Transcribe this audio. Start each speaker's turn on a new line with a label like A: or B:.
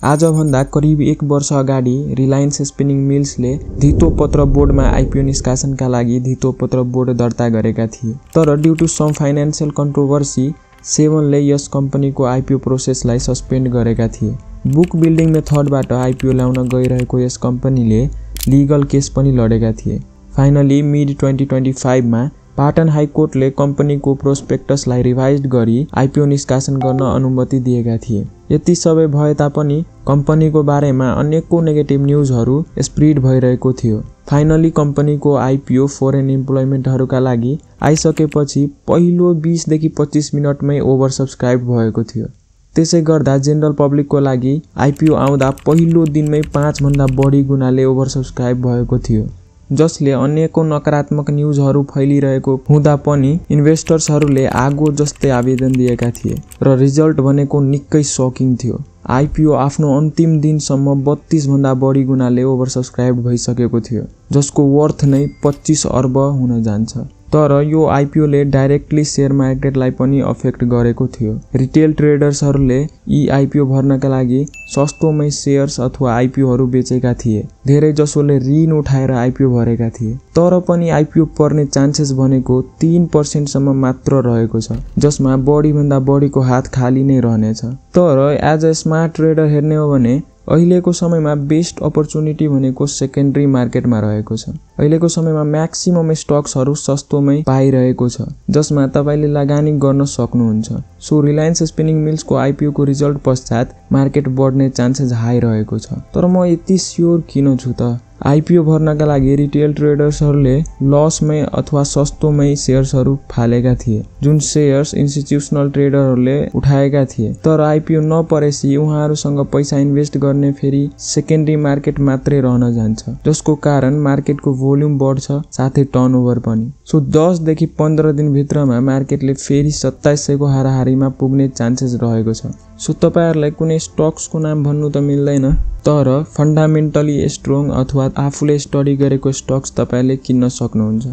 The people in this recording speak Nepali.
A: आजभन्दा करिब 1 वर्ष अगाडि रिलायन्स स्पिनिङ मिल्सले धितोपत्र बोर्डमा आइपिओ निष्कासनका लागि धितोपत्र बोर्ड दर्ता गरेका थिए। तर due to some financial controversy सेभनले यस कम्पनीको आइपिओ प्रोसेसलाई सस्पेन्ड गरेका थिए। बुक बिल्डिङ मेथडबाट आइपिओ ल्याउन गइरहेको यस कम्पनीले लिगल केस पनि लडेका थिए। फाइनली मिड 2025 मा पाटन हाइकोर्टले कम्पनीको प्रोस्पेक्टसलाई रिभाइज गरी आइपिओ निष्कासन गर्न अनुमति दिएका थिए। यति सबै भए तापनि कम्पनीको बारेमा अनेकौं नेगेटिभ न्युजहरू स्प्रेड भइरहेको थियो। फाइनली कम्पनीको आइपिओ फरेन इम्प्लोइमेन्टहरूका लागि आइसकेपछि पहिलो 20 देखि 25 मिनटमै ओभर सब्सक्राइब भएको थियो। त्यसै गर्दा जेनरल पब्लिकको लागि आइपिओ आउँदा पहिलो दिनमै 5 भन्दा बढी गुणाले ओभर सब्सक्राइब भएको थियो, जसले अनेकौं नकारात्मक न्युजहरू फैलिरहेको हुँदा पनि इन्भेस्टर्सहरूले आगो जस्तै आवेदन दिएका थिए र रिजल्ट भनेको निकै शकिङ थियो। आइपिओ आफ्नो अन्तिम दिनसम्म 32 भन्दा बढी गुणाले ओभर सब्सक्राइब भइसकेको थियो, जसको वर्थ नै 25 अर्ब हुन जान्छ। तर यो आइपिओले डाइरेक्टली शेयर मार्केटलाई पनि अफेक्ट गरेको थियो। रिटेल ट्रेडर्सहरूले यी आइपिओ भर्नका लागि सस्तोमै शेयर्स अथवा आइपिओहरू बेचेका थिए। धेरै जसोले ऋण उठाएर आइपिओ भरेका थिए। तर पनि आइपिओ पर्ने चान्सेस भनेको 3% सम्म मात्र रहेको छ, जसमा बढी भन्दा बढीको हात खाली नै रहनेछ। तर एज अ स्मार्ट ट्रेडर हेर्ने हो भने अहिलेको समयमा बेस्ट अपर्च्युनिटी भनेको सेकेन्डरी मार्केटमा रहेको छ। अहिलेको समयमा म्याक्सिमम स्टक्सहरू सस्तोमै पाइरहेको छ, जसमा तपाईले लगानी गर्न सक्नुहुन्छ। सो रिलायन्स स्पिनिङ मिल्सको आइपिओ को रिजल्ट पश्चात मार्केट बढ्ने चान्सेस हाई रहेको छ। तर म यति स्योर किन छु त? आइपिओ भर्नका लागि रिटेल ट्रेडर्सहरूले लसमै अथवा सस्तोमै शेयर्सहरू फालेका थिए, जुन शेयर्स इन्स्टिट्युसनल ट्रेडरहरूले उठाएका थिए। तर आइपिओ नपरेपछि उहाँहरूसँग पैसा इन्भेस्ट गर्ने फेरि सेकेन्डरी मार्केट मात्रै रहन जान्छ, जसको कारण मार्केटको भोल्युम बढ्छ, साथै टर्नओभर पनि। सो 10 देखि 15 दिन भित्रमा मार्केटले फेरि 2700 को हाराहारीमा पुग्ने चान्सेस रहेको छ। सो तपाईहरुलाई कुनै स्टक्सको नाम भन्नु त मिल्दैन, तर फन्डामेन्टली स्ट्रङ अथवा आफूले स्टडी गरेको स्टक्स तपाईले किन्न सक्नुहुन्छ।